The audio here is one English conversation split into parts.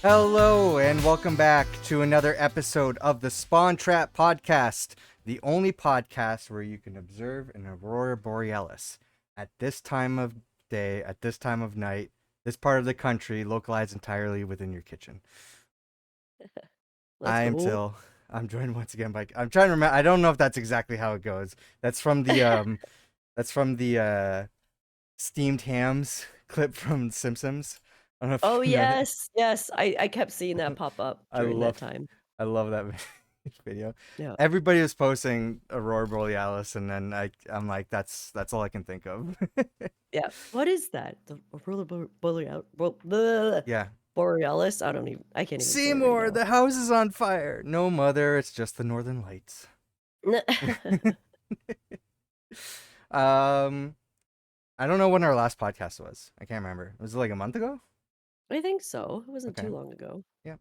Hello, and welcome back to another episode of the Spawn Trap Podcast, the only podcast where you can observe an aurora borealis at this time of day, at this time of night, this part of the country, localized entirely within your kitchen. Let's I am go. Till. I'm joined once again by. I'm trying to remember. I don't know if that's exactly how it goes. That's from the steamed hams clip from Simpsons. I don't know if Oh you know that. yes, yes. I kept seeing that pop up I during that love time. I love that video. Yeah. Everybody was posting Aurora Borealis, and then I'm like, that's all I can think of. Yeah. What is that? The Yeah. Borealis? I can't even say it right Seymour, now. the house is on fire. No, mother, it's just the northern lights. um, I don't know when our last podcast was. I can't remember. Was it like a month ago? I think so. It wasn't Okay. too long ago. Yeah.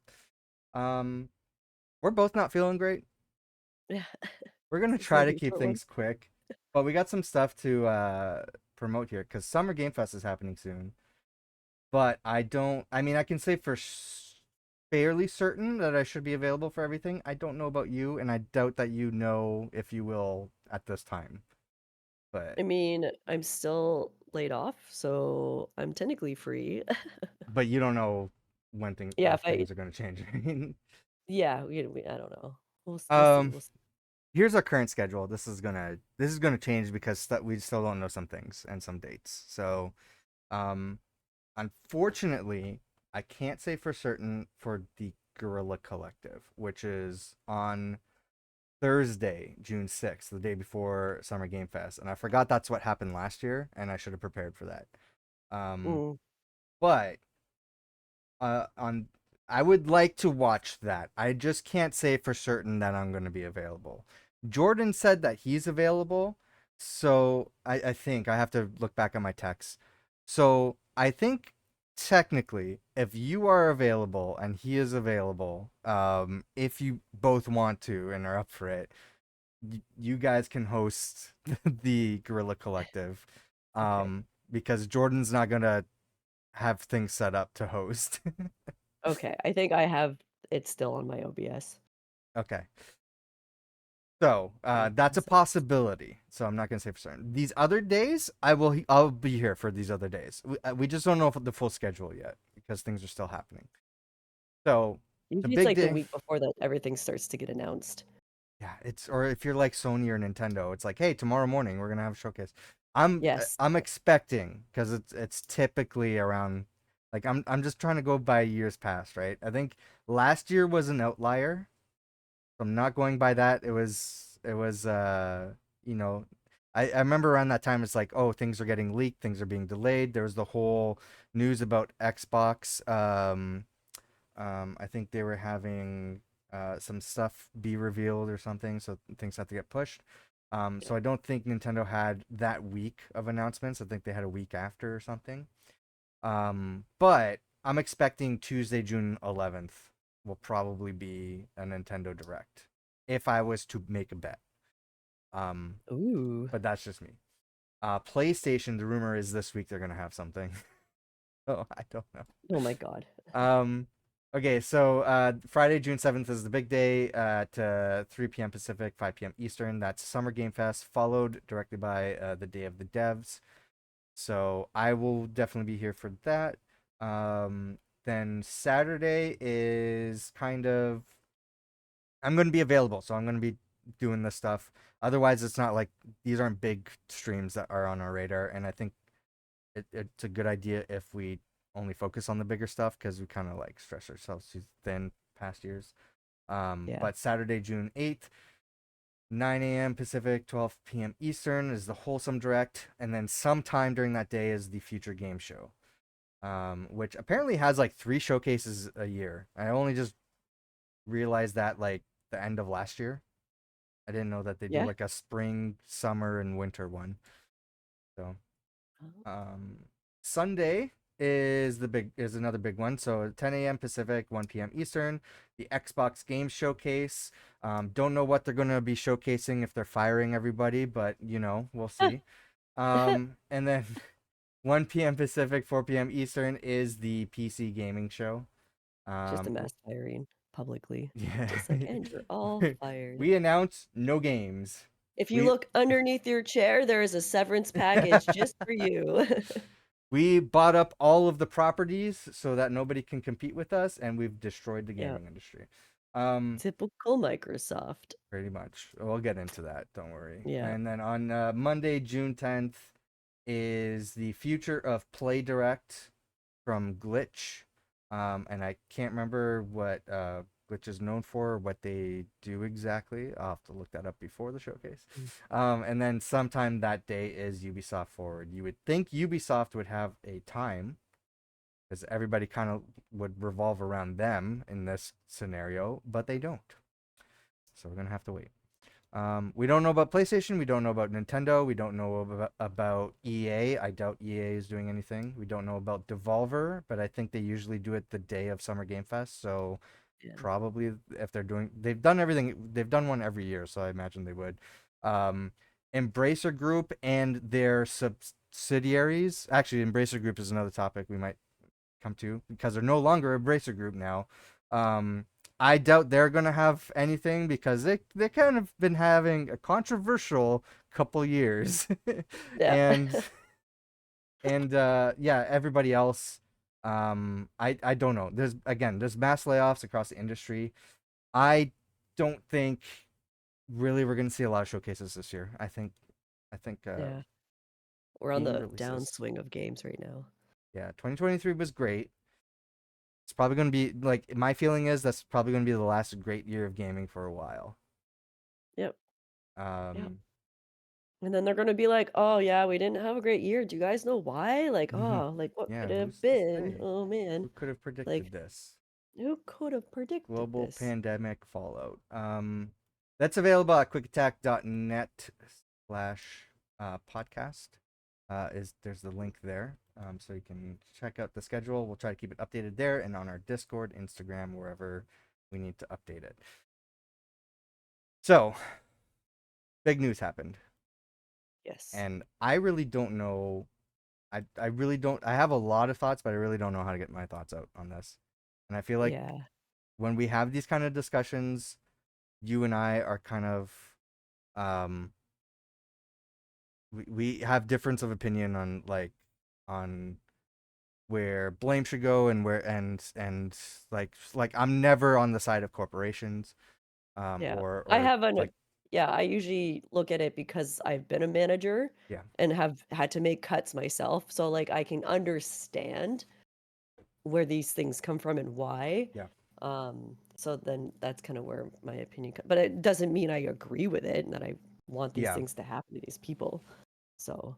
Um, we're both not feeling great. Yeah. We're gonna This is gonna try to be a keep short one. things quick, but we got some stuff to promote here because Summer Game Fest is happening soon. But I don't. I mean, I can say for fairly certain that I should be available for everything. I don't know about you, and I doubt that you know if you will at this time. But I mean, I'm still laid off, so I'm technically free. but you don't know when Yeah, if if I things are going to change. yeah, we I don't know. We'll see. um, We'll see. here's our current schedule. This is gonna change because we still don't know some things and some dates. So, um, unfortunately, I can't say for certain for the Gorilla Collective, which is on Thursday, June 6th, the day before Summer Game Fest. And I forgot that's what happened last year, and I should have prepared for that. Um, Mm, but on I would like to watch that. I just can't say for certain that I'm going to be available. Jordan said that he's available, so I think I have to look back on my texts. So I think technically, if you are available and he is available, if you both want to and are up for it, you guys can host the Gorilla Collective, okay. because Jordan's not gonna have things set up to host. Okay. I think I have it still on my OBS. Okay, so that's a possibility. So I'm not gonna say for certain. These other days, I'll be here for these other days. We just don't know the full schedule yet because things are still happening. So the Usually it's big like the day. week before that everything starts to get announced. Yeah, it's or if you're like Sony or Nintendo, it's like, hey, tomorrow morning we're gonna have a showcase. Yes. I'm expecting because it's typically around like I'm just trying to go by years past, right? I think last year was an outlier. So I'm not going by that. It was you know I remember around that time it's like, oh, things are getting leaked, things are being delayed. There was the whole news about Xbox. I think they were having some stuff be revealed or something, so things have to get pushed. Yeah. So I don't think Nintendo had that week of announcements. I think they had a week after or something. But I'm expecting Tuesday, June 11th will probably be a Nintendo Direct if I was to make a bet. Um, Ooh. but that's just me. PlayStation, the rumor is this week they're gonna have something. Oh, I don't know. Oh my God. Um, okay, so Friday, June 7th is the big day at 3 p.m. Pacific, 5 p.m. Eastern. That's Summer Game Fest, followed directly by the Day of the Devs. So I will definitely be here for that. Um, then Saturday is kind of I'm going to be available, so I'm going to be doing this stuff. Otherwise, it's not like these aren't big streams that are on our radar, and I think it's a good idea if we only focus on the bigger stuff because we kind of like stretch ourselves too thin past years. Yeah. But Saturday, June 8th, 9 a.m. Pacific, 12 p.m. Eastern is the Wholesome Direct, and then sometime during that day is the Future Game Show, which apparently has like 3 showcases a year. I only just realized that like the end of last year. I didn't know that they do Yeah. like a spring, summer, and winter one. So Oh, Um, Sunday is another big one. So 10 a.m. Pacific, 1 p.m. Eastern, the Xbox Game Showcase. Don't know what they're gonna be showcasing if they're firing everybody, but we'll see. And then 1 p.m. Pacific, 4 p.m. Eastern is the PC gaming show. Just a Um, mass firing publicly. yeah, Just like, "And you're all fired." we announced no games. If you We look underneath your chair, there is a severance package just for you. we bought up all of the properties so that nobody can compete with us, and we've destroyed the Yeah, gaming industry. Um, typical Microsoft. Pretty much. We'll get into that. Don't worry. Yeah, And then on Monday, June 10th, is the Future of Play Direct from Glitch. And I can't remember what Glitch is known for, what they do exactly. I'll have to look that up before the showcase. mm, And then sometime that day is Ubisoft Forward. You would think Ubisoft would have a time because everybody kind of would revolve around them in this scenario, but they don't. So we're going to have to wait. We don't know about PlayStation. We don't know about Nintendo. We don't know about EA. I doubt EA is doing anything. We don't know about Devolver, but I think they usually do it the day of Summer Game Fest. So yeah, probably if they're doing, they've done everything. They've done one every year, so I imagine they would. Um, Embracer Group and their subsidiaries. Actually, Embracer Group is another topic we might come to because they're no longer a Bracer Group now. Um, I doubt they're gonna have anything because they kind of been having a controversial couple years, yeah, and yeah, everybody else. I don't know. There's mass layoffs across the industry. I don't think really we're gonna see a lot of showcases this year. I think yeah. We're on game the releases. downswing of games right now. Yeah, 2023 was great. It's probably going to be like my feeling is that's probably going to be the last great year of gaming for a while. Yep, yep. Um, And then they're gonna be like, "Oh yeah, we didn't have a great year. Do you guys know why? Like, oh, like what yeah, could it have who's to been? say? Oh man, Who could have predicted like this? who could have predicted Global this?" pandemic fallout. That's available at quickattack.net slash podcast. Is there's the link there. So you can check out the schedule. We'll try to keep it updated there and on our Discord, Instagram, wherever we need to update it. So, big news happened. Yes. And I really don't know. I really don't. I have a lot of thoughts, but I really don't know how to get my thoughts out on this. And I feel like Yeah. when we have these kind of discussions, you and I are kind of um we have difference of opinion on on where blame should go and where like I'm never on the side of corporations Yeah. I or have an like yeah, I usually look at it because I've been a manager yeah and have had to make cuts myself. So like I can understand where these things come from and why. yeah So then that's kind of where my opinion but it doesn't mean I agree with it and that I want these yeah things to happen to these people. So,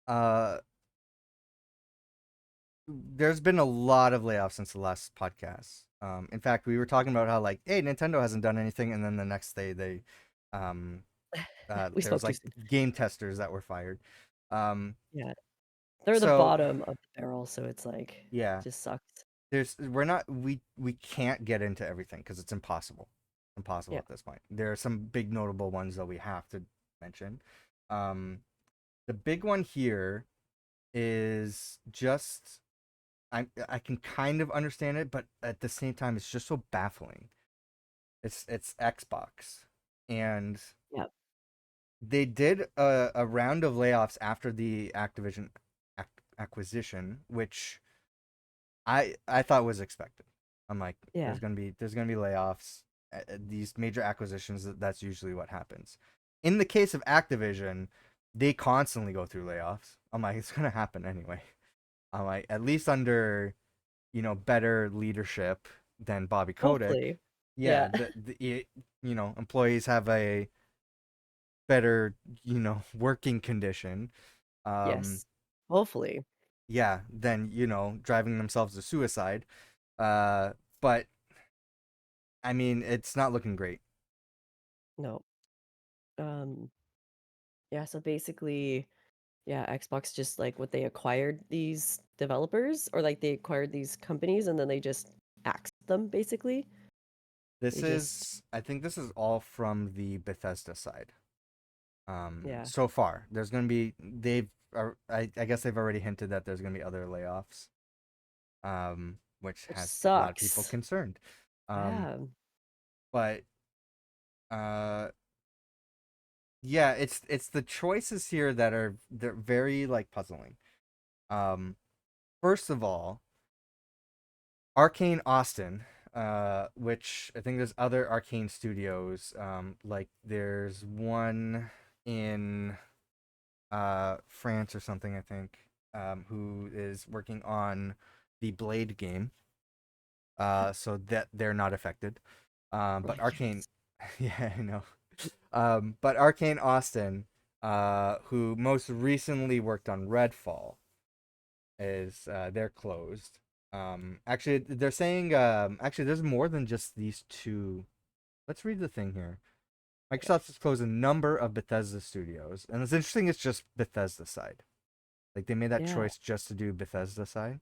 uh there's been a lot of layoffs since the last podcast. In fact, we were talking about how like, hey, Nintendo hasn't done anything, and then the next day um, we there was spoke too like soon. game testers that were fired. Um, Yeah. They're the so bottom of the barrel, so it's like yeah, just sucks. we can't get into everything because it's impossible Yeah. at this point. There are some big notable ones that we have to mention. Um, the big one here is just I can kind of understand it, but at the same time, it's just so baffling. It's Xbox, and Yeah. they did a round of layoffs after the Activision acquisition, which I thought was expected. I'm like, Yeah. there's gonna be layoffs. These major acquisitions, that's usually what happens. In the case of Activision, they constantly go through layoffs. I'm like, it's gonna happen anyway. I'm like, at least under better leadership than Bobby Kotick. Hopefully. Yeah, Yeah. employees have a better working condition. Um, Yes. Hopefully. yeah, than driving themselves to suicide. Uh, but I mean, it's not looking great. No. Um, yeah, so basically, yeah, Xbox just like what they acquired these developers or like they acquired these companies and then they just axed them basically. They just I think this is all from the Bethesda side. yeah. So far, there's gonna be I guess they've already hinted that there's gonna be other layoffs. which which has a lot of people sucks. concerned. Um, Yeah. but uh, yeah, it's the choices here that are they're very like puzzling. Um, First of all, Arcane Austin, which I think there's other Arcane studios. Like there's one in France or something, I think, who is working on the Blade game. So that they're not affected. But Arcane, Yes. yeah, I know. But Arcane Austin, who most recently worked on Redfall, is they're closed. Actually, they're saying actually there's more than just these two. Let's read the thing here. Okay. Microsoft has closed a number of Bethesda studios, and it's interesting. It's just Bethesda side. Like they made that Yeah. choice just to do Bethesda side.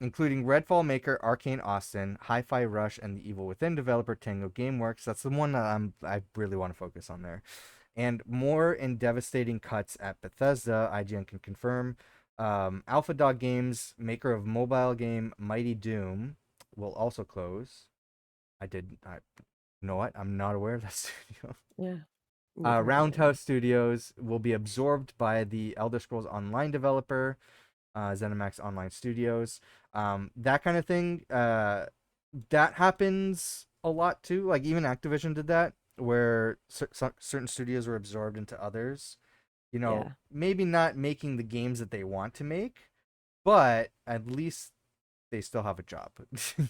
Including Redfall maker Arcane Austin, Hi-Fi Rush, and the Evil Within developer Tango Gameworks. That's the one that I really want to focus on there. And more in devastating cuts at Bethesda, IGN can confirm. Alpha Dog Games, maker of mobile game Mighty Doom, will also close. I you know what? I'm not aware of that studio. Yeah. Neither am I. Roundhouse Studios will be absorbed by the Elder Scrolls Online developer, ZeniMax Online Studios. That kind of thing. That happens a lot too. Like even Activision did that, where certain studios were absorbed into others. Yeah. Maybe not making the games that they want to make, but at least they still have a job.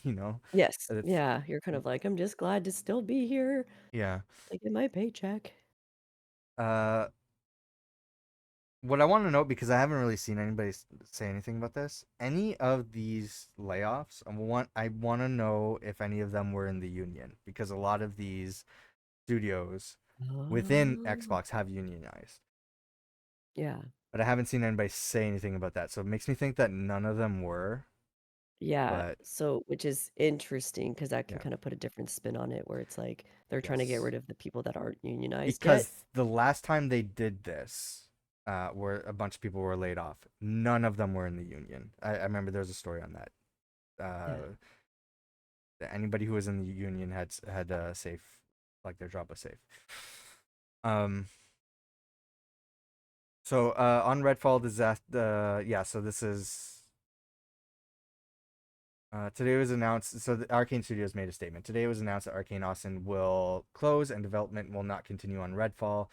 you know, Yes. it's Yeah. You're kind of like, I'm just glad to still be here yeah. to get my paycheck. Uh, what I want to know, because I haven't really seen anybody say anything about this. Any of these layoffs, I want to know if any of them were in the union, because a lot of these studios within Oh. Xbox have unionized, Yeah. but I haven't seen anybody say anything about that. So it makes me think that none of them were. Yeah. But So, which is interesting because that can yeah, kind of put a different spin on it where it's like they're trying to get yes, rid of the people that aren't unionized yet. because the last time they did this, where a bunch of people were laid off, none of them were in the union. I remember there was a story on that. Yeah. Anybody who was in the union had safe, like their job was safe. Um. So on Redfall disaster, yeah. So this is today was announced. So the Arcane Studios made a statement. Today it was announced that Arcane Austin will close and development will not continue on Redfall.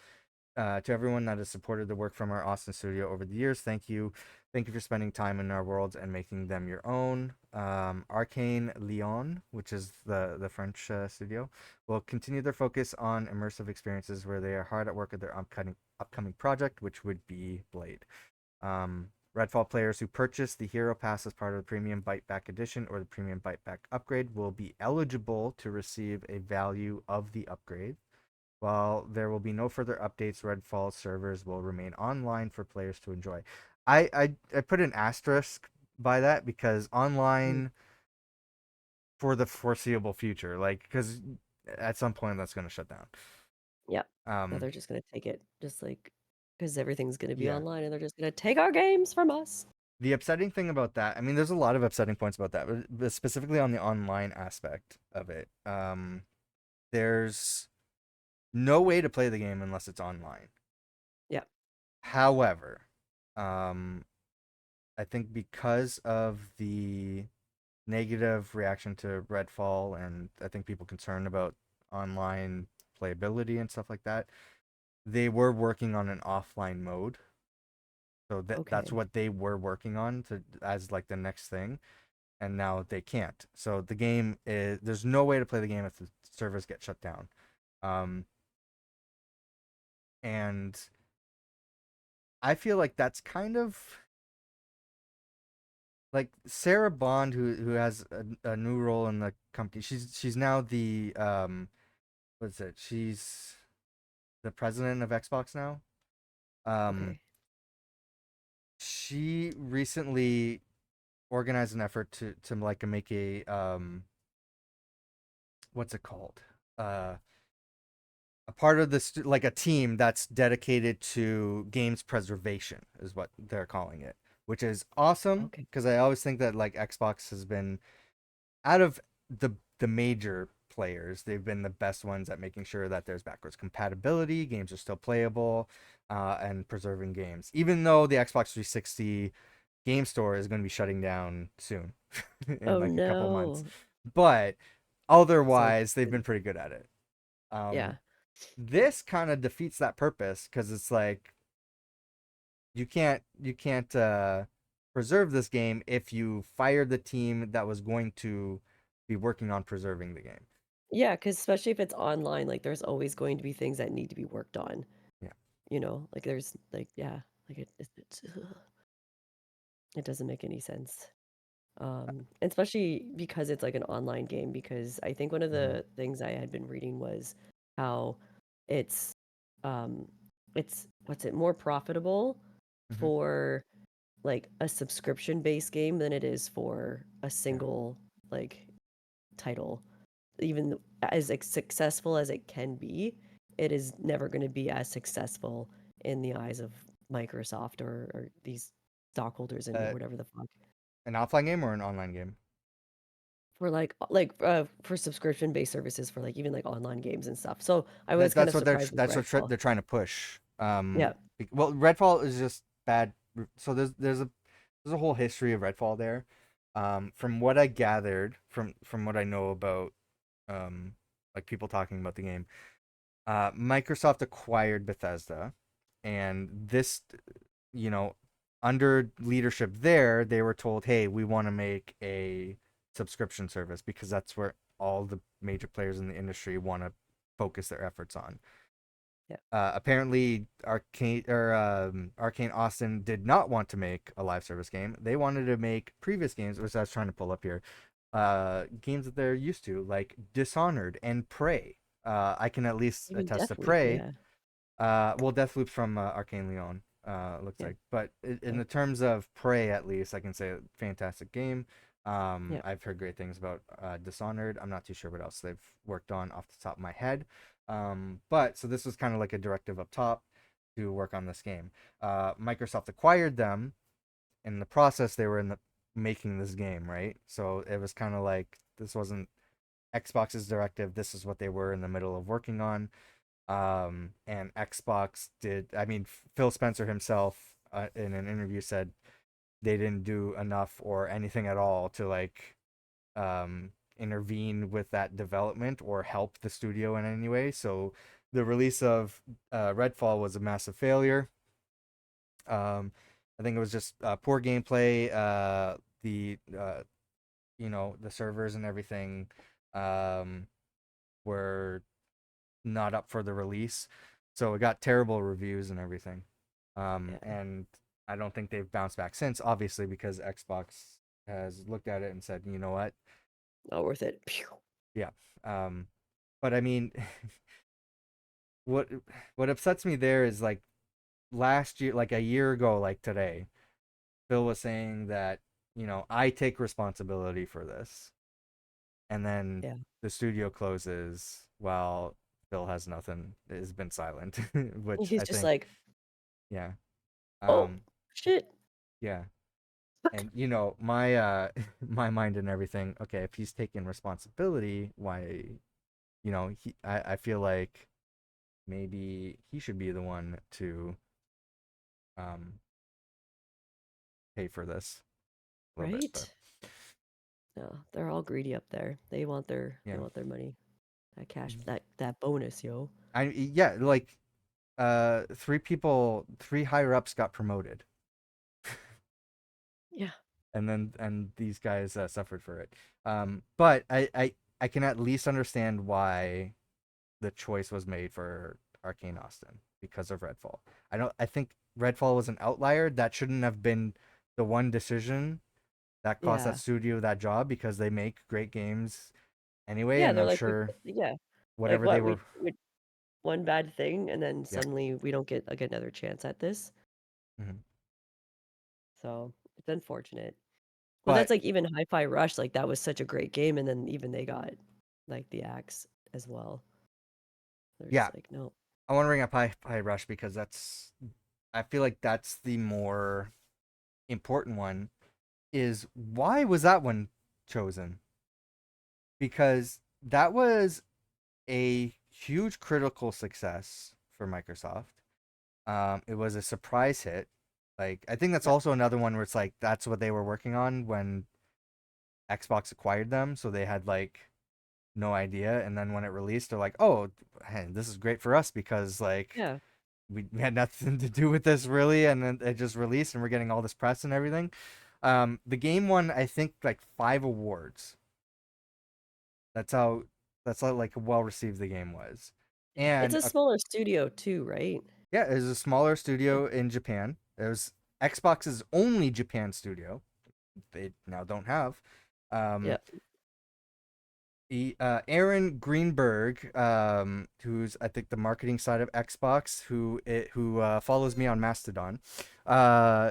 To everyone that has supported the work from our Austin studio over the years, thank you. Thank you for spending time in our worlds and making them your own. Arcane Lyon, which is the French studio, will continue their focus on immersive experiences where they are hard at work at their upcoming project, which would be Blade. Redfall players who purchase the Hero Pass as part of the Premium Bite Back Edition or the Premium Bite Back upgrade will be eligible to receive a value of the upgrade. While there will be no further updates, Redfall servers will remain online for players to enjoy. I put an asterisk by that because Mm. online for the foreseeable future, like because at some point that's going to shut down. Yeah. Yeah, Um, they're just gonna take it just like because everything's gonna be yeah. online and they're just gonna take our games from us. The upsetting thing about that, I mean, there's a lot of upsetting points about that, but specifically on the online aspect of it, there's no way to play the game unless it's online. Yeah. However, um, I think because of the negative reaction to Redfall, and I think people concerned about online playability and stuff like that, they were working on an offline mode. So that's Okay. what they were working on to as like the next thing, and now they can't. So the game is there's no way to play the game if the servers get shut down. Um, and I feel like that's kind of like Sarah Bond, who has a new role in the company. She's now the what's it? She's the president of Xbox now. Um, Okay. she recently organized an effort to like make a what's it called? Uh, a part of this like a team that's dedicated to games preservation is what they're calling it, which is awesome Okay. because I always think that like Xbox has been out of the major players, they've been the best ones at making sure that there's backwards compatibility, games are still playable, and preserving games. Even though the Xbox 360 game store is going to be shutting down soon, in Oh like a couple months, no. but So otherwise they've been good. pretty good at it. Yeah. This kind of defeats that purpose because it's like you can't preserve this game if you fire the team that was going to be working on preserving the game. Yeah, because especially if it's online, like there's always going to be things that need to be worked on, Yeah. like there's like yeah, like it doesn't make any sense. Especially because it's like an online game, because I think one of Mm-hmm. the things I had been reading was how it's um it's what's it more profitable Mm-hmm. for like a subscription-based game than it is for a Yeah. single like title. Even as successful as it can be, it is never going to be as successful in the eyes of Microsoft or these stockholders and Uh, whatever the fuck. an offline game or an online game? For for subscription-based services for like even like online games and stuff. So I was That kind that's of what they're surprised with that's what Redfall. they're trying to push. Yeah, Well, Redfall is just bad. So there's a whole history of Redfall there. From what I gathered from what I know about um like people talking about the game, Microsoft acquired Bethesda, and this, you know, under leadership there, they were told, "Hey, we want to make a subscription service because that's where all the major players in the industry want to focus their efforts on." yeah. Apparently, Arcane Austin did not want to make a live service game. They wanted to make previous games, which I was trying to pull up here, games that they're used to, like Dishonored and Prey. I can at least Even attest to Deathloop, Prey. yeah. Well, Deathloop's from Arcane Leon, looks Yeah, like. But in yeah, the terms of Prey, at least, I can say fantastic game. yeah, I've heard great things about Dishonored. I'm not too sure what else they've worked on off the top of my head. But so this was kind of like a directive up top to work on this game. Microsoft acquired them. In the process, they were in the making this game, right? So it was kind of like this wasn't Xbox's directive. This is what they were in the middle of working on. And Xbox did. I mean, Phil Spencer himself in an interview said they didn't do enough or anything at all to like intervene with that development or help the studio in any way. So the release of Redfall was a massive failure. I think it was just poor gameplay. The servers and everything um, were not up for the release, so it got terrible reviews and everything. yeah. And I don't think they've bounced back since, obviously, because Xbox has looked at it and said, you know what, Not worth it. Pew. yeah. Um, but I mean, what what upsets me there is like last year, like a year ago, like today, Phil was saying that I take responsibility for this, and then Yeah. the studio closes while Phil has nothing, has been silent, which He's I just think, like, yeah. oh Um, shit. yeah. And my my mind and everything, okay, if he's taking responsibility, why, I feel like maybe he should be the one to um pay for this a little bit, but Right? No, they're all greedy up there. They yeah. want their money. That cash, that bonus, yo. Yeah, like three higher ups got promoted, Yeah. and these guys suffered for it. But I can at least understand why the choice was made for Arcane Austin because of Redfall. I think Redfall was an outlier. That shouldn't have been the one decision that cost that Yeah. studio that job because they make great games anyway, Yeah, and they're I'm like sure yeah. Like whatever they what were, we one bad thing and then yeah. suddenly we don't get like another chance at this. Mhm. So, it's unfortunate. Well, that's But like even Hi-Fi Rush, like that was such a great game and then even they got like the axe as well. They're yeah, just like, no. I want to bring up High Rush because I feel like that's the more important one is why was that one chosen? Because that was a huge critical success for Microsoft. It was a surprise hit. Like I think that's Yep. also another one where it's like that's what they were working on when Xbox acquired them, so they had like no idea. And then when it released, they're like, "Oh, hey, this is great for us because like Yeah. we had nothing to do with this really, and then it just released, and we're getting all this press and everything." The game won, I think, like 5 awards. That's how like well received the game was, Yeah. It's and a smaller studio too, right? yeah, it was a smaller Yeah. studio in Japan. It was Xbox's only Japan studio. They now don't have. Um, Yeah. Aaron Greenberg, who's I think the marketing side of Xbox, who follows me on Mastodon,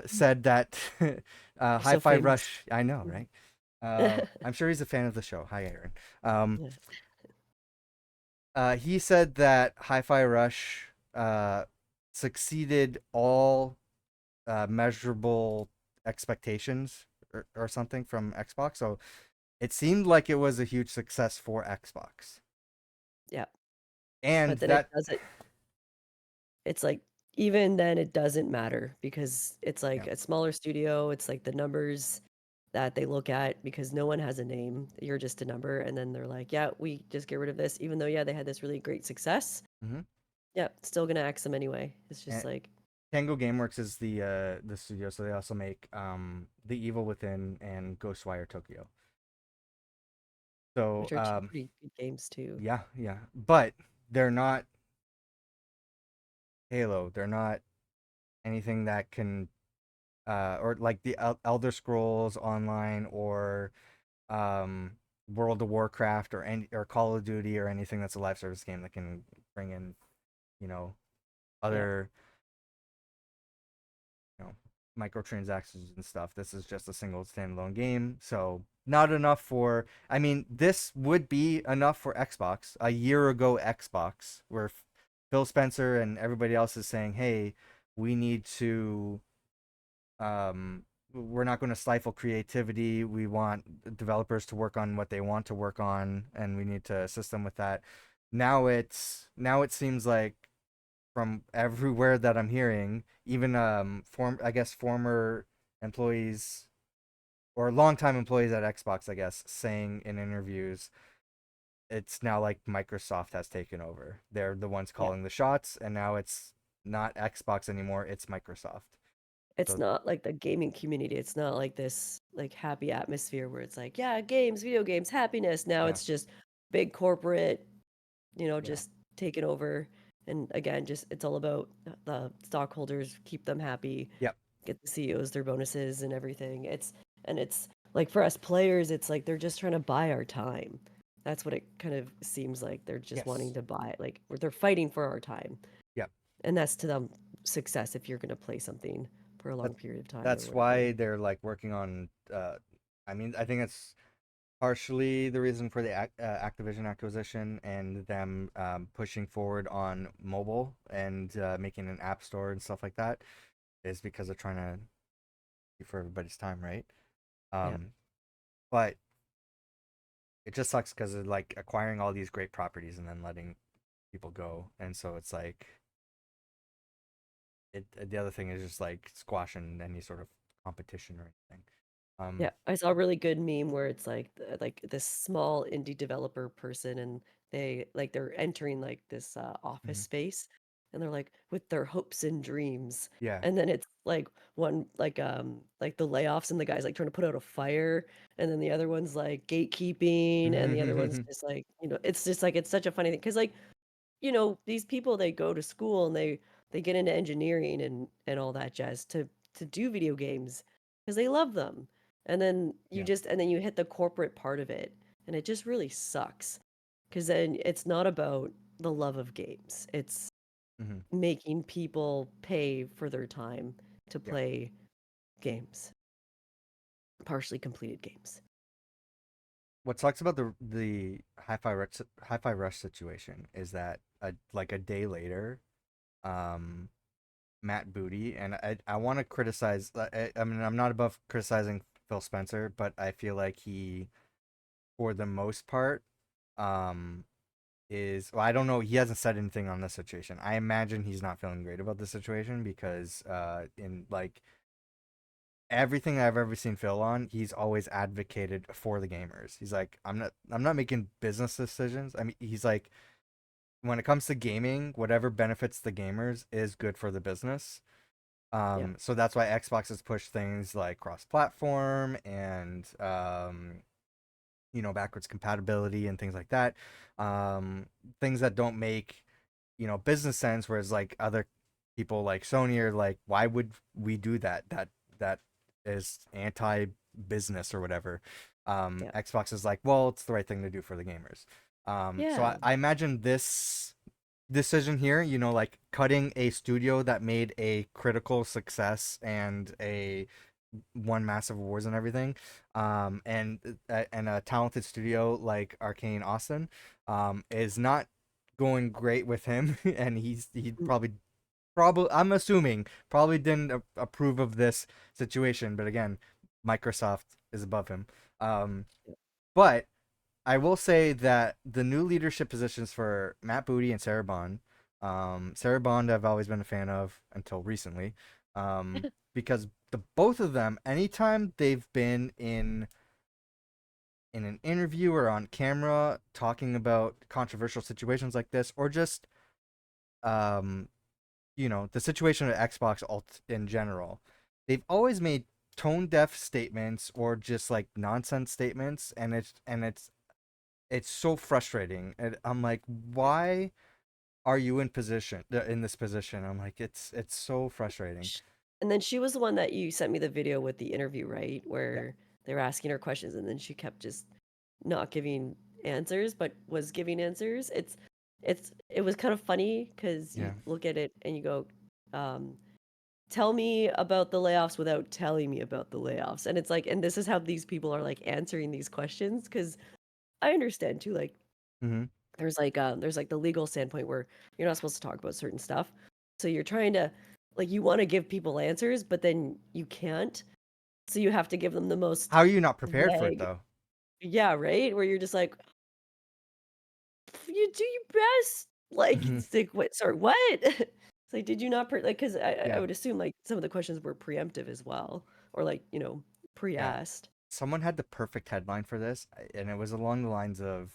said that You're so Hi-Fi famous. Rush. I know, right? I'm sure he's a fan of the show. Hi, Aaron. Yeah. He said that Hi-Fi Rush succeeded all measurable expectations or something from Xbox. So it seemed like it was a huge success for Xbox. Yeah. And But then it that, doesn't, it's like, even then it doesn't matter because it's yeah, like a smaller studio. It's like the numbers that they look at because no one has a name. You're just a number. And then they're like, yeah, we just get rid of this, even though, yeah, they had this really great success. mm-hmm. Yeah, still gonna axe them anyway. It's just And like, Tango Gameworks is the studio, so they also make The Evil Within and Ghostwire Tokyo. So which are two pretty good games too. yeah, yeah, but they're not Halo. They're not anything that can or like the Elder Scrolls Online or um World of Warcraft or any or Call of Duty or anything that's a live service game that can bring in, you know, Yeah. other, you know, microtransactions and stuff. This is just a single standalone game. So not enough for I mean, this would be enough for Xbox. A year ago Xbox, where Phil Spencer and everybody else is saying, "Hey, we need to we're not going to stifle creativity. We want developers to work on what they want to work on, and we need to assist them with that." Now it seems like from everywhere that I'm hearing, even I guess former employees or longtime employees at Xbox, I guess, saying in interviews, it's now like Microsoft has taken over. They're the ones Yeah. calling the shots, and now it's not Xbox anymore. It's Microsoft. It's So not like the gaming community. It's not like this like happy atmosphere where it's like, yeah, games, video games, happiness. Now yeah, it's just big corporate, yeah, just taking over. And again, just it's all about the stockholders, keep them happy, yep, get the CEOs their bonuses and everything. It's like for us players, it's like they're just trying to buy our time. That's what it kind of seems like. They're just wanting yes, to buy, like they're fighting for our time. yep. And that's to them success if you're going to play something for a That long period of time or that's whatever. why they're like working on. I mean, I think it's partially the reason for the Activision acquisition and them pushing forward on mobile and making an app store and stuff like that is because they're trying to be for everybody's time, right? Yeah. Um, but it just sucks because of like acquiring all these great properties and then letting people go, and so it's like the other thing is just like squashing any sort of competition or anything. Yeah, I saw a really good meme where it's like like this small indie developer person and they're entering like this office Mhm. space and they're like with their hopes and dreams. Yeah. And then it's like one like the layoffs and the guy's like trying to put out a fire and then the other one's like gatekeeping and the other one's just like, it's just like it's such a funny thing because like these people they go to school and they get into engineering and all that jazz to do video games because they love them. And then Yeah. you hit the corporate part of it and it just really sucks because then it's not about the love of games. It's Hmm. making people pay for their time to Yeah. play games, partially completed games. What sucks about the Hi-Fi Rush situation is that like a day later, um, Matt Booty, and I want to criticize. I mean, I'm not above criticizing Phil Spencer, but I feel like he, for the most part, um, is well, I don't know. He hasn't said anything on this situation. I imagine he's not feeling great about the situation because, in like everything I've ever seen Phil on, he's always advocated for the gamers. He's like, I'm not making business decisions. I mean, he's like, when it comes to gaming, whatever benefits the gamers is good for the business. Yeah. So that's why Xbox has pushed things like cross-platform and backwards compatibility and things like that. Things that don't make business sense, whereas like other people like Sony are like, why would we do that? That is anti-business or whatever. Yeah. Xbox is like, well, it's the right thing to do for the gamers. So Yeah. I imagine this decision here, like cutting a studio that made a critical success and a won massive awards and everything, and a talented studio like Arcane Austin, is not going great with him, and he Mm, probably I'm assuming probably didn't approve of this situation, but again, Microsoft is above him. Um, yeah. but I will say that the new leadership positions for Matt Booty and Sarah Bond, Sarah Bond I've always been a fan of until recently, because the both of them, anytime they've been in an interview or on camera talking about controversial situations like this, or just um, the situation at Xbox alt in general, they've always made tone deaf statements or just like nonsense statements, and it's so frustrating. And I'm like, why are you in this position? I'm like, it's so frustrating. Sh And then she was the one that you sent me the video with the interview, right? Yeah. Where they were asking her questions and then she kept just not giving answers, but was giving answers. It was kind of funny because you Yeah. look at it and you go, um, tell me about the layoffs without telling me about the layoffs. And it's like, and this is how these people are like answering these questions. Cause I understand too, like Mm-hmm. there's like the legal standpoint where you're not supposed to talk about certain stuff. So you're trying to like you want to give people answers, but then you can't. So you have to give them the most How are you not prepared for it vague. though? Yeah, right? Where you're just like, you do your best. Like Mm-hmm. it's like what sorry, what? It's like, did you not like because I Yeah. would assume like some of the questions were preemptive as well. Or like, Yeah. pre-asked. Someone had the perfect headline for this, and it was along the lines of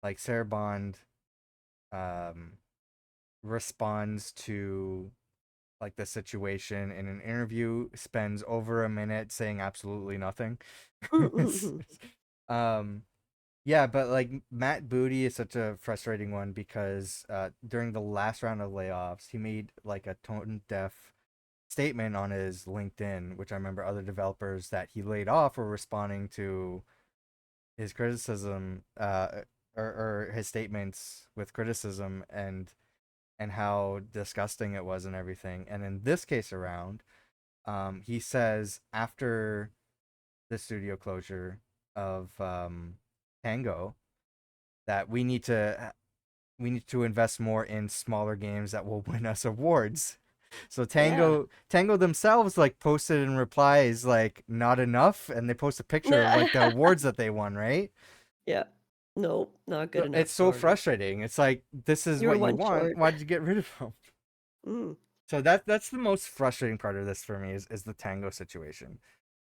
like Sarah Bond um responds to like the situation in an interview, spends over a minute saying absolutely nothing. um yeah, but like Matt Booty is such a frustrating one because during the last round of layoffs, he made like a tone deaf statement on his LinkedIn, which I remember other developers that he laid off were responding to his criticism, or his statements with criticism, and how disgusting it was and everything. And in this case around, he says after the studio closure of Tango that we need to invest more in smaller games that will win us awards. So Yeah. Tango themselves like posted in replies like not enough, and they post a picture of like the awards that they won, right? Yeah. Nope, not good It's enough so for me. frustrating. It's like this is You were what you one want. short. Why did you get rid of them? Mm, So that's the most frustrating part of this for me is the Tango situation.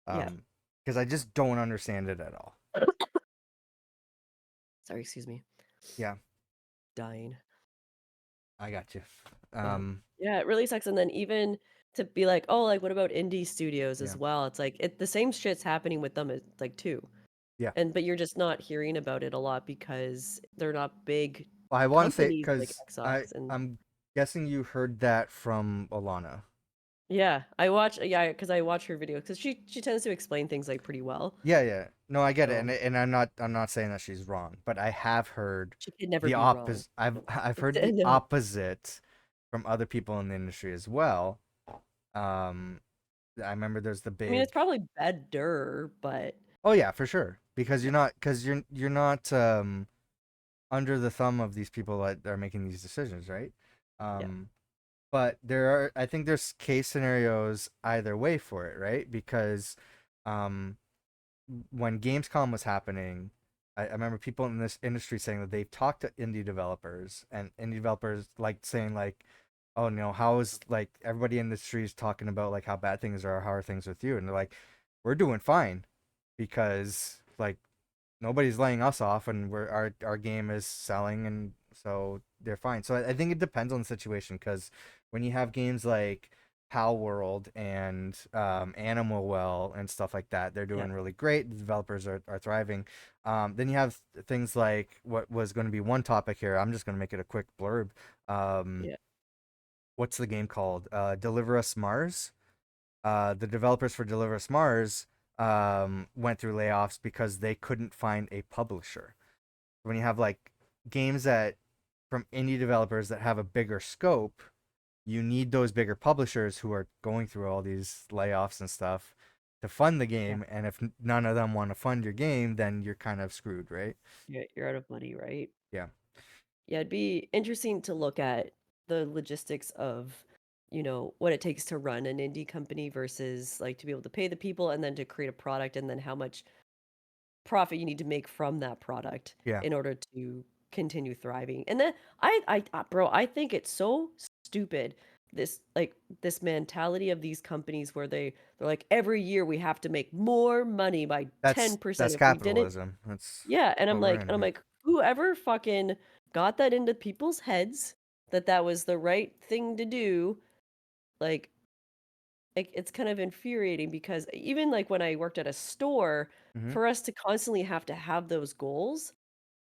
yeah. Um, because I just don't understand it at all. Sorry, excuse me. Yeah, Dying. I got you. Yeah. Um, Yeah, it really sucks. And then even to be like, oh, like what about indie studios yeah, as well? It's like the same shit's happening with them like too. yeah. And but you're just not hearing about it a lot because they're not big Well, I want to say companies like because Xbox and I'm guessing you heard that from Alana. yeah, because I watch her video because she tends to explain things like pretty well. Yeah, yeah. No, I get it, and So I'm not saying that she's wrong, but I have heard she could never the be wrong. opposite. I've No. I've heard the No. opposite from other people in the industry as well. Um, I remember there's the I mean, it's big. probably better, but Oh yeah, for sure. Because yeah, you're not under the thumb of these people that are making these decisions, right? yeah. Um, but I think there's case scenarios either way for it, right? Because um, when Gamescom was happening, I remember people in this industry saying that they've talked to indie developers, and indie developers like saying like, "Oh no, how is like everybody in the industry is talking about like how bad things are, how are things with you?" And they're like, "We're doing fine because like nobody's laying us off, and our game is selling, and so they're fine." So I think it depends on the situation because when you have games like Pal World and Animal Well and stuff like that, they're Yeah, doing really great. The developers are thriving. Then you have things like what was going to be one topic here. I'm just going to make it a quick blurb. Um, yeah, what's the game called? Deliver Us Mars. The developers for Deliver Us Mars went through layoffs because they couldn't find a publisher. When you have like games that from indie developers that have a bigger scope, you need those bigger publishers who are going through all these layoffs and stuff to fund the yeah, game. And if none of them want to fund your game, then you're kind of screwed, right? yeah. You're out of money, right? Yeah. Yeah, it'd be interesting to look at the logistics of, what it takes to run an indie company versus like to be able to pay the people and then to create a product and then how much profit you need to make from that product Yeah. in order to continue thriving. And then bro, I think it's so stupid this like this mentality of these companies where they're like every year we have to make more money by That's 10%. If we didn't, capitalism. That's yeah, and what we're in. I'm Yeah. like, whoever fucking got that into people's heads that that was the right thing to do, like, it's kind of infuriating because even like when I worked at a store, Mm-hmm. for us to constantly have to have those goals,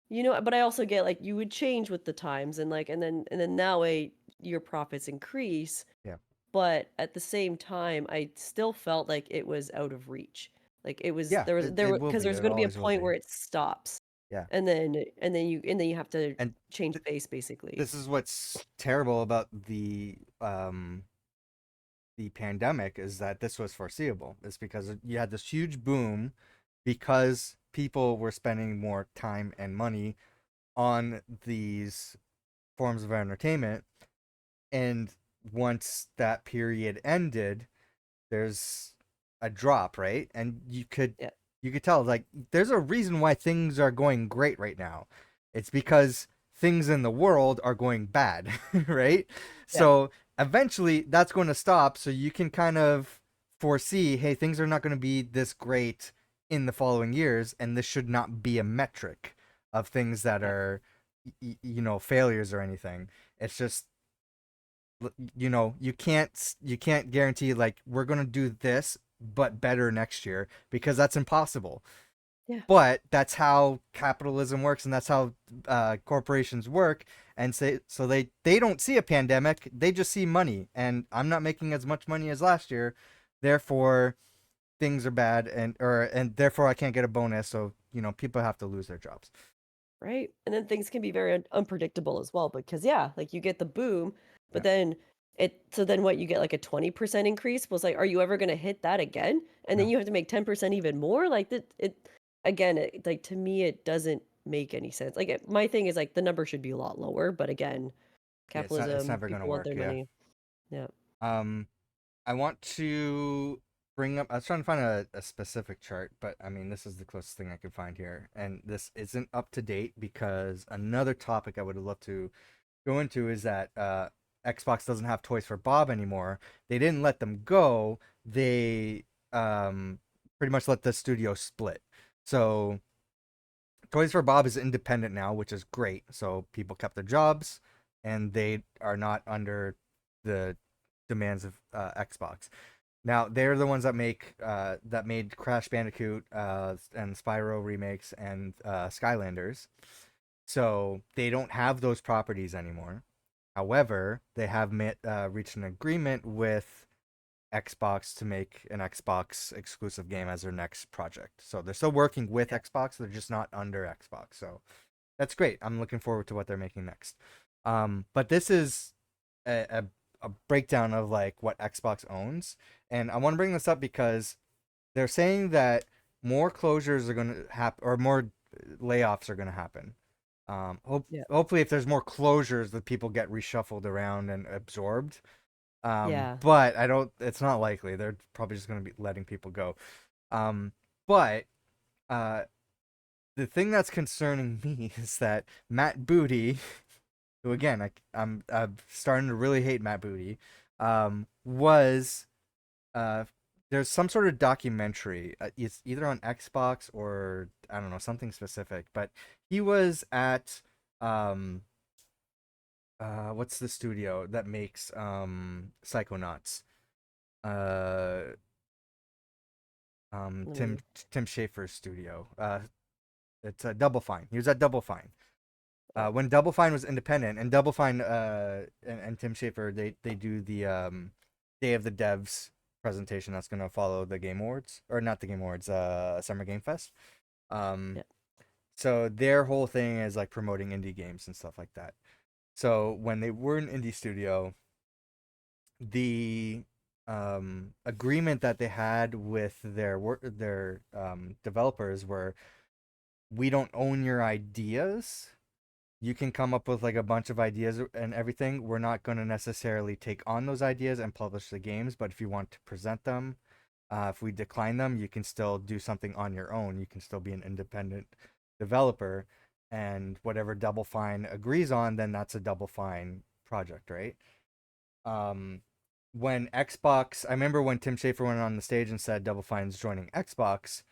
but I also get like you would change with the times and like and then that way your profits increase, Yeah. but at the same time, I still felt like it was out of reach. Like it was Yeah. there It was will because be. there's It going to be a always will point be. where it stops, Yeah. and then you have to And change th- base basically. this is what's terrible about the pandemic is that this was foreseeable. It's because you had this huge boom because people were spending more time and money on these forms of entertainment. And once that period ended, there's a drop, right? And Yeah, you could tell like there's a reason why things are going great right now. It's because things in the world are going bad, right? yeah, So eventually that's going to stop so you can kind of foresee, hey, things are not going to be this great in the following years and this should not be a metric of things that yeah, are failures or anything. It's just you can't guarantee like we're going to do this but better next year because that's impossible. yeah. But that's how capitalism works, and that's how corporations work. And say so they don't see a pandemic, they just see money, and I'm not making as much money as last year, therefore things are bad, and therefore I can't get a bonus, so people have to lose their jobs. Right? And then things can be very unpredictable as well because yeah, like you get the boom, but Yeah. then then what you get like a 20% increase was like, are you ever going to hit that again? And then No. you have to make 10% even more. Like that it again, like to me it doesn't make any sense. Like my thing is like the number should be a lot lower, but again, Yeah, it's capitalism, never going to people want work. their Yeah. money. Yeah. um I want to bring up. I was trying to find a specific chart, but I mean, this is the closest thing I could find here. And this isn't up to date because another topic I would love to go into is that Xbox doesn't have Toys for Bob anymore. They didn't let them go. They pretty much let the studio split. So Toys for Bob is independent now, which is great. So people kept their jobs and they are not under the demands of Xbox. Now they're the ones that made Crash Bandicoot and Spyro remakes and Skylanders. So they don't have those properties anymore. However, they have reached an agreement with Xbox to make an Xbox exclusive game as their next project. So they're still working with Yeah. Xbox, they're just not under Xbox. So that's great. I'm looking forward to what they're making next. But this is a breakdown of like what Xbox owns, and I want to bring this up because they're saying that more closures are going to happen or more layoffs are going to happen. Yeah. Hopefully, if there's more closures, the people get reshuffled around and absorbed. Yeah. But I don't. It's not likely. They're probably just going to be letting people go. Um, but uh, the thing that's concerning me is that Matt Booty, who again I'm starting to really hate Matt Booty, was uh there's some sort of documentary. It's either on Xbox or I don't know something specific, but he was at um what's the studio that makes Psychonauts? Uh Let Tim me. Tim Schafer's studio. It's Double Fine. He was at Double Fine. Oh, When Double Fine was independent, and Double Fine and Tim Schafer they do the Day of the Devs presentation that's gonna follow the Game Awards, or not the Game Awards, Summer Game Fest. Um, yeah. so their whole thing is like promoting indie games and stuff like that. So when they were an indie studio, the agreement that they had with their developers were, we don't own your ideas. You can come up with like a bunch of ideas and everything. We're not going to necessarily take on those ideas and publish the games, but if you want to present them, if we decline them, you can still do something on your own. You can still be an independent developer, and whatever Double Fine agrees on, then that's a Double Fine project, right? um when Xbox, I remember when Tim Schafer went on the stage and said Double Fine's joining Xbox.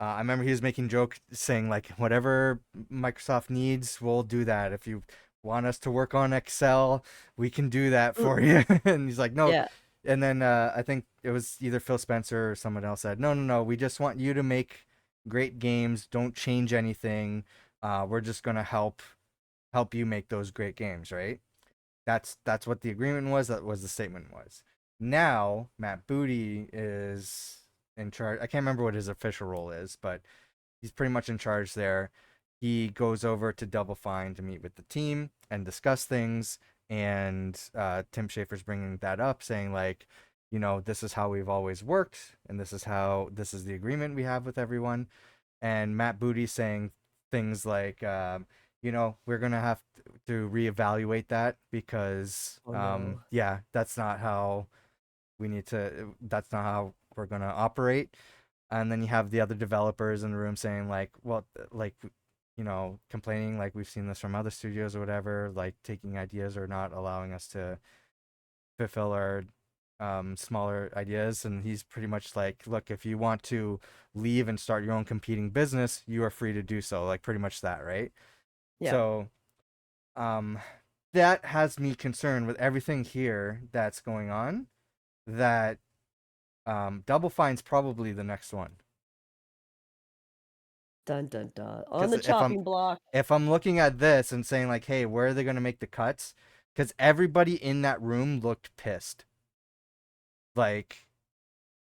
I remember he was making joke saying like, whatever Microsoft needs, we'll do that. If you want us to work on Excel, we can do that Mm, for you. And he's like, no. yeah. And then I think it was either Phil Spencer or someone else said, no, no, no, we just want you to make great games. Don't change anything. We're just gonna help you make those great games, right? That's what the agreement was. That was the statement was. Now Matt Booty is in charge. I can't remember what his official role is, but he's pretty much in charge there. He goes over to Double Fine to meet with the team and discuss things. And Tim Schafer's bringing that up, saying like, this is how we've always worked, and this is the agreement we have with everyone. And Matt Booty saying things like, we're gonna have to reevaluate that because, Oh no. yeah, that's not how we need to. That's not how we're gonna operate. And then you have the other developers in the room saying like, well, like, complaining like we've seen this from other studios or whatever, like taking ideas or not allowing us to fulfill our smaller ideas. And he's pretty much like, look, if you want to leave and start your own competing business, you are free to do so, like pretty much that, right? Yeah. So um that has me concerned with everything here that's going on, that Double Fine's probably the next one. Dun dun dun. On Because the chopping block. if I'm looking at this and saying like, hey, where are they going to make the cuts? Because everybody in that room looked pissed. Like,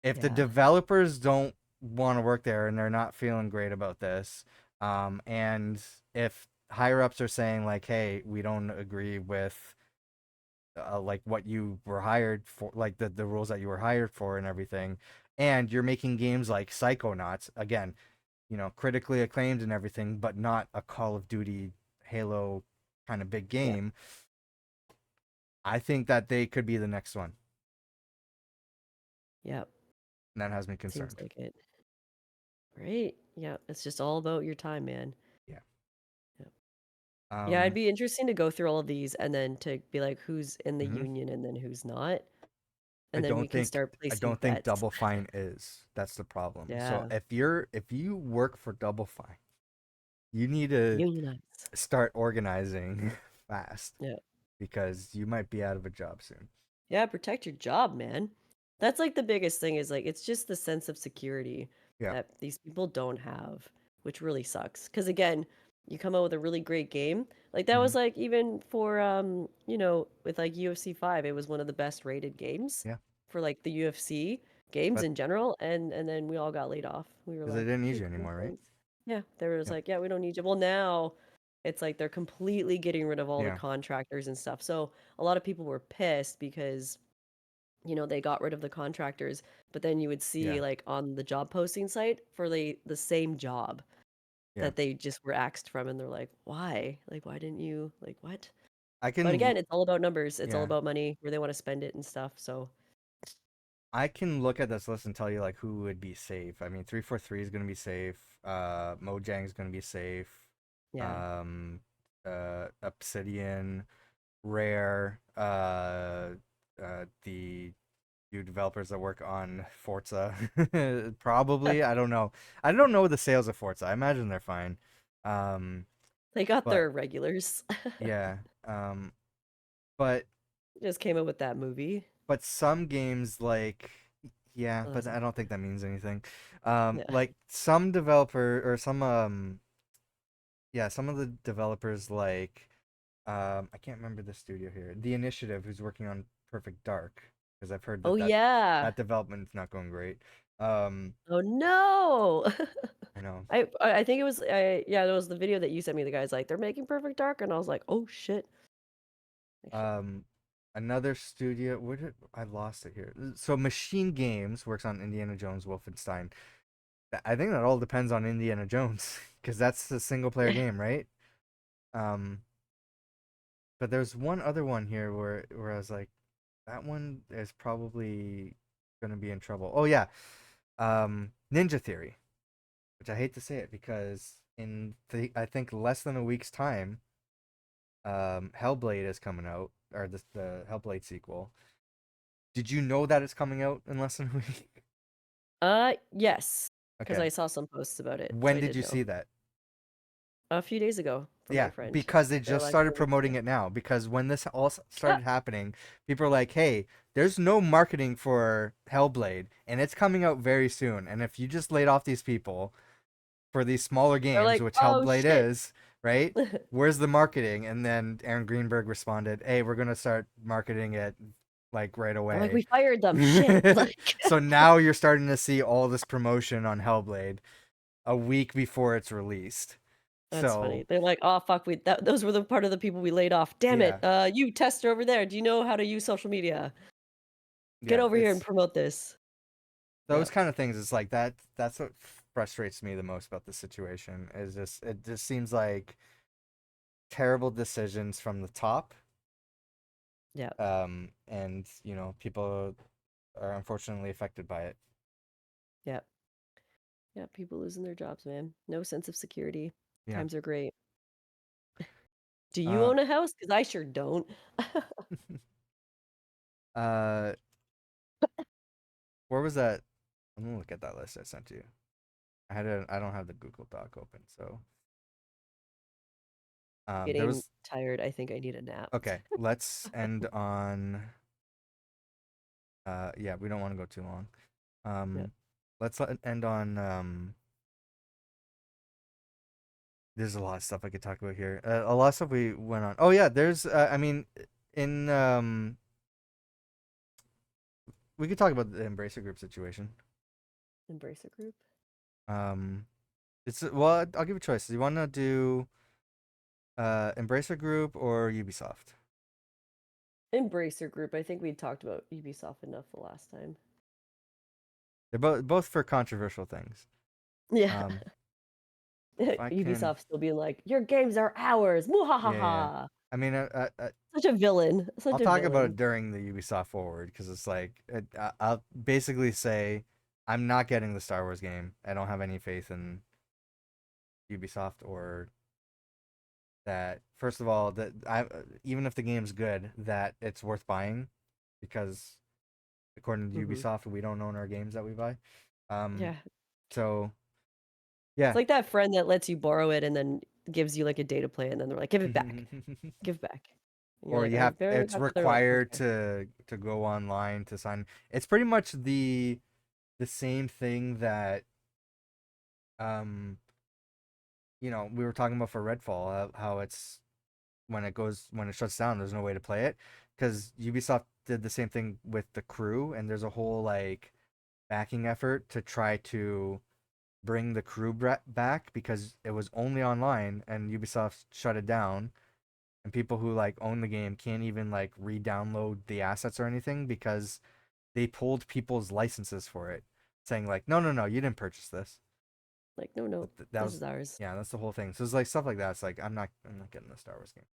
if the Yeah. developers don't want to work there and they're not feeling great about this, and if higher ups are saying like, hey, we don't agree with like what you were hired for, like the rules that you were hired for and everything, and you're making games like Psychonauts, again, critically acclaimed and everything, but not a Call of Duty, Halo kind of big Yeah. game, I think that they could be the next one. Yeah. And that has me Seems concerned. like it. Right. Yeah. It's just all about your time, man. Yeah. Yeah. Yeah, it'd Um, be interesting to go through all of these and then to be like who's in the mhm. union and then who's not. I And then we don't can think start I placing don't think bets. Double Fine is. That's the problem. So Yeah. if you work for Double Fine, you need to Unionize. start organizing fast, Yeah. because you might be out of a job soon. Yeah, protect your job, man. That's like the biggest thing is like it's just the sense of security Yeah. that these people don't have, which really sucks. Because again, you come out with a really great game. Like that Hmm. was like even for with like UFC 5, it was one of the best rated games Yeah. for like the UFC games But in general. And then we all got laid off. We were because they like, didn't need okay, you cool, anymore, right? thanks. Yeah, they were just Yeah. like, yeah, we don't need you. Well, now it's like they're completely getting rid of all the Yeah. contractors and stuff. So a lot of people were pissed because they got rid of the contractors, but then you would see Yeah. like on the job posting site for the same job. Yeah. that they just were axed from, and they're like, "Why? Like, why didn't you like what?" I But can again, it's all about numbers. It's all yeah. about money, where they want to spend it and stuff. So I can look at this list and tell you like who would be safe. I mean, 343 is going to be safe. Mojang is going to be safe. yeah. Um, Obsidian, Rare, the few developers that work on Forza, probably. I don't know. I don't know the sales of Forza. I imagine they're fine. Um, They got but their regulars. yeah. Um, but Just came up with that movie. some games like yeah, Oh, but that's I don't think that means anything. yeah. Like some developer or some yeah, some of the developers like I can't remember the studio here. The Initiative who's working on Perfect Dark because I've heard Oh that yeah. that development's not going great. Um Oh no. I know. I think it was yeah, it was the video that you sent me. The guy's like, they're making Perfect Dark, and I was like, oh shit. Like shit. Um Another studio, where did I lost it here. So Machine Games works on Indiana Jones Wolfenstein. I think that all depends on Indiana Jones because that's a single player game, right? Um, but there's one other one here where I was like, that one is probably gonna be in trouble. Oh yeah, Ninja Theory, which I hate to say it because in I think less than a week's time, Hellblade is coming out, or the Hellblade sequel. Did you know that it's coming out in less than a week? Yes, because Okay, I saw some posts about it, so when I did did you know. see that? A few days ago from my Yeah, friend. because they They're just like, started "We're working on promoting it." it now. Because when this all Ah, started happening, people are like, "Hey, there's no marketing for Hellblade, and it's coming out very soon. And if you just laid off these people for these smaller they're games, like, which "Oh Hellblade shit." is, right? Where's the marketing?" And then Aaron Greenberg responded, "Hey, we're gonna start marketing it like right They're like, away." "We fired them." Shit. Like So now you're starting to see all this promotion on Hellblade a week before it's released. that's funny. So They're like, "Oh fuck, those were the part of the people we laid off. Damn it. yeah, You tester over there. Do you know how to use social media? Get yeah, over here and it's promote this." those Yep. kind of things. It's like that. That's what frustrates me the most about the situation. Is just it just seems like terrible decisions from the top. Yep. And people are unfortunately affected by it. Yep. Yep. People losing their jobs, man. No sense of security. Yeah. Times are great. Do you Uh. own a house? Because I sure don't. uh. Where was that? I'm gonna look at that list I sent you. I don't have the Google Doc open, so there Getting was. tired. I think I need a nap. Okay, let's end on. Yeah, we don't want to go too long. Yep. Um, let's end on. There's a lot of stuff I could talk about here. A lot of stuff we went on. Oh yeah, there's. I mean, in we could talk about the Embracer Group situation. Embrace a group. Um, well, I'll give you a choice. Do you want to do Embracer Group or Ubisoft? Embracer group. I think we talked about Ubisoft enough the last time. They're both for controversial things. Yeah. Um, if I can, Ubisoft still being like, your games are ours. yeah, yeah. Muhahaha. I mean, Such a villain. Such I'll a talk about villain. it during the Ubisoft forward because it's like I'll basically say I'm not getting the Star Wars game. I don't have any faith in Ubisoft or that. First of all, that I even if the game's good, that it's worth buying because according to Hmm. Ubisoft, we don't own our games that we buy. Um, Yeah. so It's yeah. like that friend that lets you borrow it and then gives you like a day to play and then they're like, give it back. Give it back. And you're Or like, you I have barely it's got to their like, required okay. to go online to sign. It's pretty much the same thing that um we were talking about for Redfall, how it's when it shuts down, there's no way to play it because Ubisoft did the same thing with the crew, and there's a whole like backing effort to try to bring the crew back because it was only online and Ubisoft shut it down, and people who like own the game can't even like re-download the assets or anything because they pulled people's licenses for it, saying like, no, no, no, you didn't purchase this. Like, no, no, That this was is ours. yeah, that's the whole thing. So it's like stuff like that. It's like I'm not getting the Star Wars game.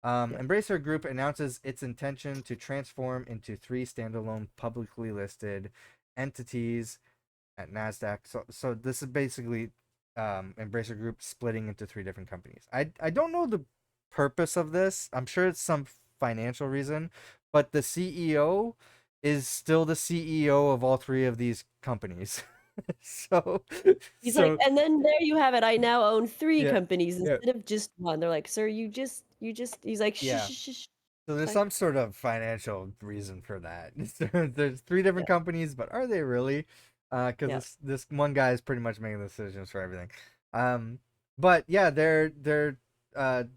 Yeah. Embracer Group announces its intention to transform into three standalone publicly listed entities at Nasdaq. So this is basically Embracer Group splitting into three different companies. I don't know the purpose of this. I'm sure it's some financial reason, but the CEO is still the CEO of all three of these companies. so He's like, so and then there you have it. I now own three yeah. companies Yeah. instead of just one. They're like, sir, you just. He's like, shh, Yeah. shh, shh, shh. So It's there's fine. some sort of financial reason for that. There's three Yeah, different companies, but are they really? Because yeah. this one guy is pretty much making the decisions for everything. Um, but yeah, they're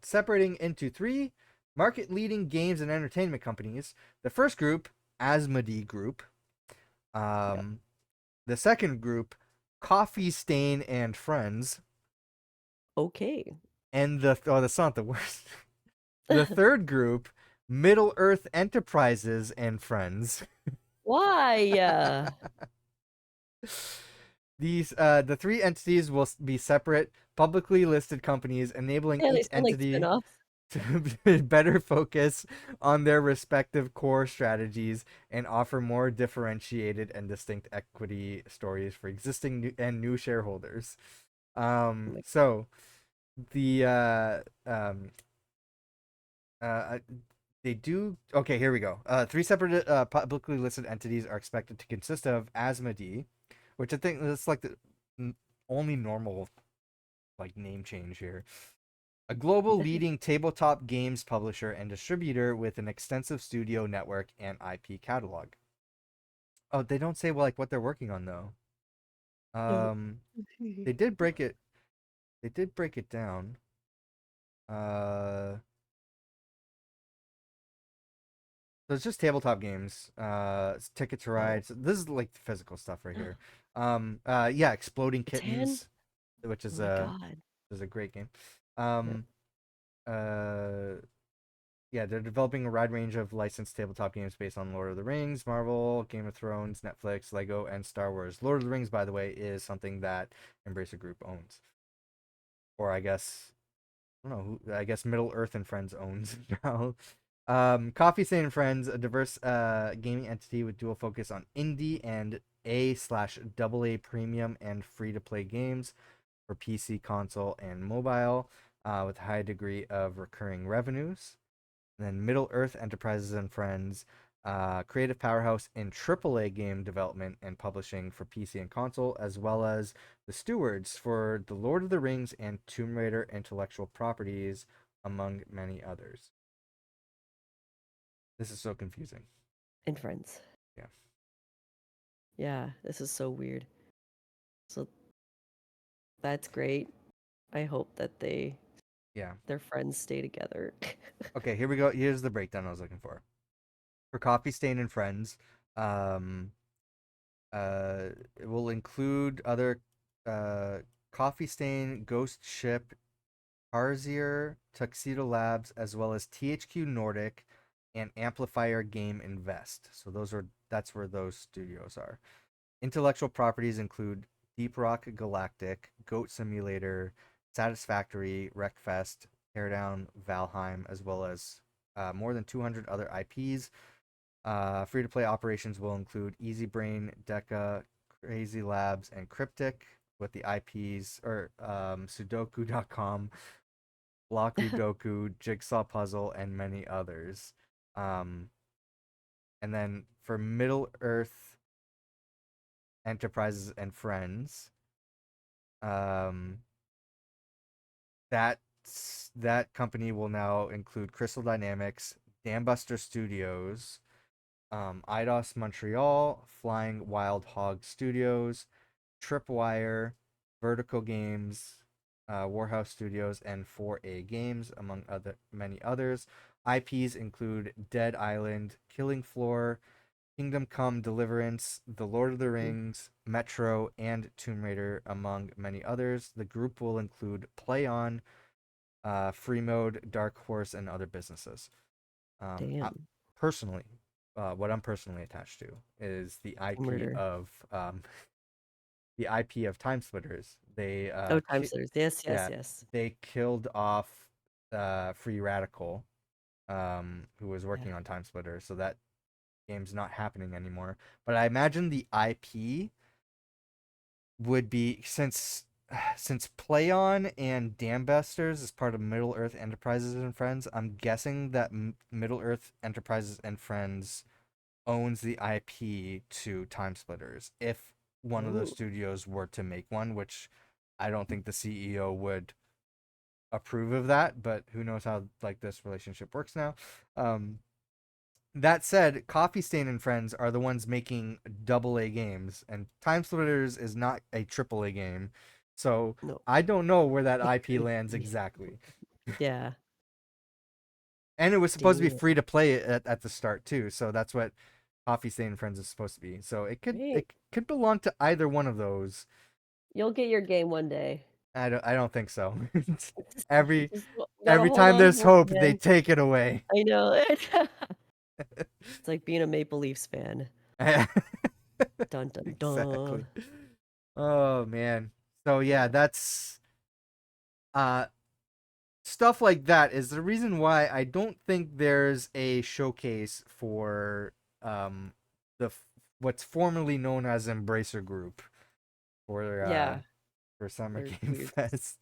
separating into three market leading games and entertainment companies. The first group, Asmodee Group. Yep. Um, the second group, Coffee Stain and Friends. Okay. And that's not the worst. The third group, Middle Earth Enterprises and Friends. Why? The three entities will be separate, publicly listed companies, enabling Yeah, they each sound like entity spin-offs. to better focus on their respective core strategies and offer more differentiated and distinct equity stories for existing and new shareholders. Oh my- So the uh, they do. Okay, here we go. Three separate publicly listed entities are expected to consist of Asmodee, which I think is like the only normal like name change here. A global leading tabletop games publisher and distributor with an extensive studio network and IP catalog. Oh, they don't say well, like what they're working on though. No. Um, they did break it. They did break it down. Uh, So it's just tabletop games. Ticket to Oh, Ride. So this is like the physical stuff right here. Yeah, Exploding Catan? Kittens, which Oh my God. is a great game. Yeah. Um, uh, yeah, they're developing a wide range of licensed tabletop games based on Lord of the Rings, Marvel, Game of Thrones, Netflix, Lego, and Star Wars. Lord of the Rings, by the way, is something that Embracer Group owns, or I guess I don't know who. I guess Middle Earth and Friends owns now. Coffee Stain and Friends, a diverse gaming entity with dual focus on indie and A/AA premium and free to play games for PC, console, and mobile, with a high degree of recurring revenues. And then Middle Earth Enterprises and Friends, creative powerhouse in AAA game development and publishing for PC and console, as well as the stewards for the Lord of the Rings and Tomb Raider intellectual properties, among many others. This is so confusing. And friends. Yeah. Yeah, this is so weird. So that's great. I hope that Yeah. their friends stay together. Okay, here we go. Here's the breakdown I was looking for. For Coffee Stain and Friends, um, it will include other uh, Coffee Stain, Ghost Ship, Harzier, Tuxedo Labs, as well as THQ Nordic and Amplifier Game Invest. So that's where those studios are. Intellectual properties include Deep Rock Galactic, Goat Simulator, Satisfactory, Wreckfest, Teardown, Valheim, as well as more than 200 other IPs. Free to play operations will include Easy Brain, Deca, Crazy Labs, and Cryptic, with the IPs or Sudoku.com, Block Doku, Jigsaw Puzzle, and many others. Um, and then for Middle Earth Enterprises and Friends, um, that that company will now include Crystal Dynamics, Dambuster Studios, Eidos Montreal, Flying Wild Hog Studios, Tripwire, Vertical Games, Warhouse Studios, and 4A Games, among other many others. IPs include Dead Island, Killing Floor, Kingdom Come Deliverance, The Lord of the Rings, Metro, and Tomb Raider, among many others. The group will include Play On, Free Mode, Dark Horse, and other businesses. I, Damn. personally, what I'm personally attached to is the Tomb IP Raider. of the IP of Time Splitters. They Oh, time splitters. Yes, yes, yeah, yes. they killed off Free Radical, who was Yeah. working on Time Splitters, so that game's not happening anymore. But I imagine the IP would be since PlayOn and Dambusters is part of Middle Earth Enterprises and Friends. I'm guessing that Middle Earth Enterprises and Friends owns the IP to Time Splitters. If one of those Oh, studios were to make one, which I don't think the CEO would approve of that, but who knows how like this relationship works now. Um, that said, Coffee Stain and Friends are the ones making double A games, and Time Splitters is not a triple A game. So no. I don't know where that It IP could lands be. exactly. Yeah. And it was supposed to be free Damn. to play at the start too, so that's what Coffee Stain and Friends is supposed to be. So Hey, it could belong to either one of those. you'll get your game one day. I don't think so. every Just gotta every hold time on there's for it, hope, they man. take it away. I know it. It's like being a Maple Leafs fan. Dun dun Exactly. dun. Oh man. So yeah, Yeah. that's uh stuff like that is the reason why I don't think there's a showcase for um the what's formerly known as Embracer Group Yeah. for Summer They're Game weird. Fest.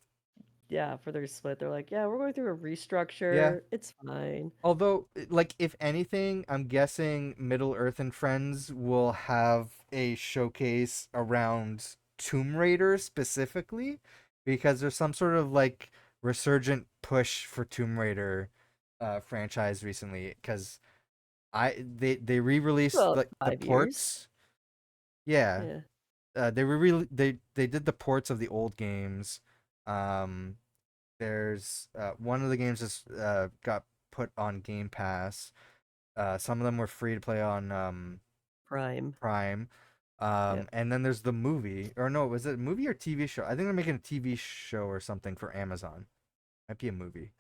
Yeah, for their split. They're like, yeah, we're going through a Yeah. restructure. It's fine. Although, like, if anything, I'm guessing Middle Earth and Friends will have a showcase around Tomb Raider specifically, because there's some sort of like resurgent push for Tomb Raider franchise recently. Because they re-released About like the 5 years. ports. Yeah, Yeah. they did the ports of the old games. Um, there's one of the games just got put on Game Pass. Some of them were free to play on Prime. Prime. Yep. And then there's the movie, or no, was it a movie or TV show? I think they're making a TV show or something for Amazon. Might be a movie.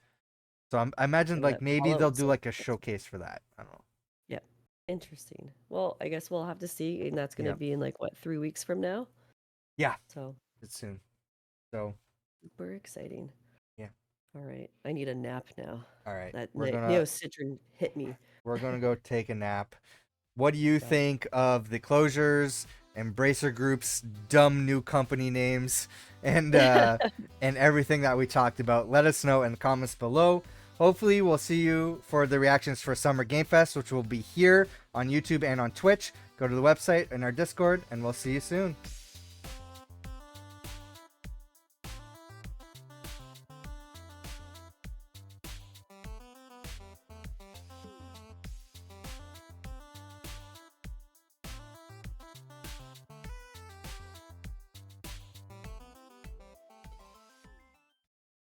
So I imagine So like that maybe they'll follows do it. like a showcase for that. I don't know. Yep. Interesting. Well, I guess we'll have to see. And that's going to Yeah, be in like, what, 3 weeks from now? yeah, So it's soon. So super exciting. yeah, All right. I need a nap now. all right. That Neocitrin hit me. We're gonna go take a nap. What do you Yep. think of the closures, Embracer Group's dumb new company names, and everything that we talked about? Let us know in the comments below. Hopefully, we'll see you for the reactions for Summer Game Fest, which will be here on YouTube and on Twitch. Go to the website and our Discord, and we'll see you soon.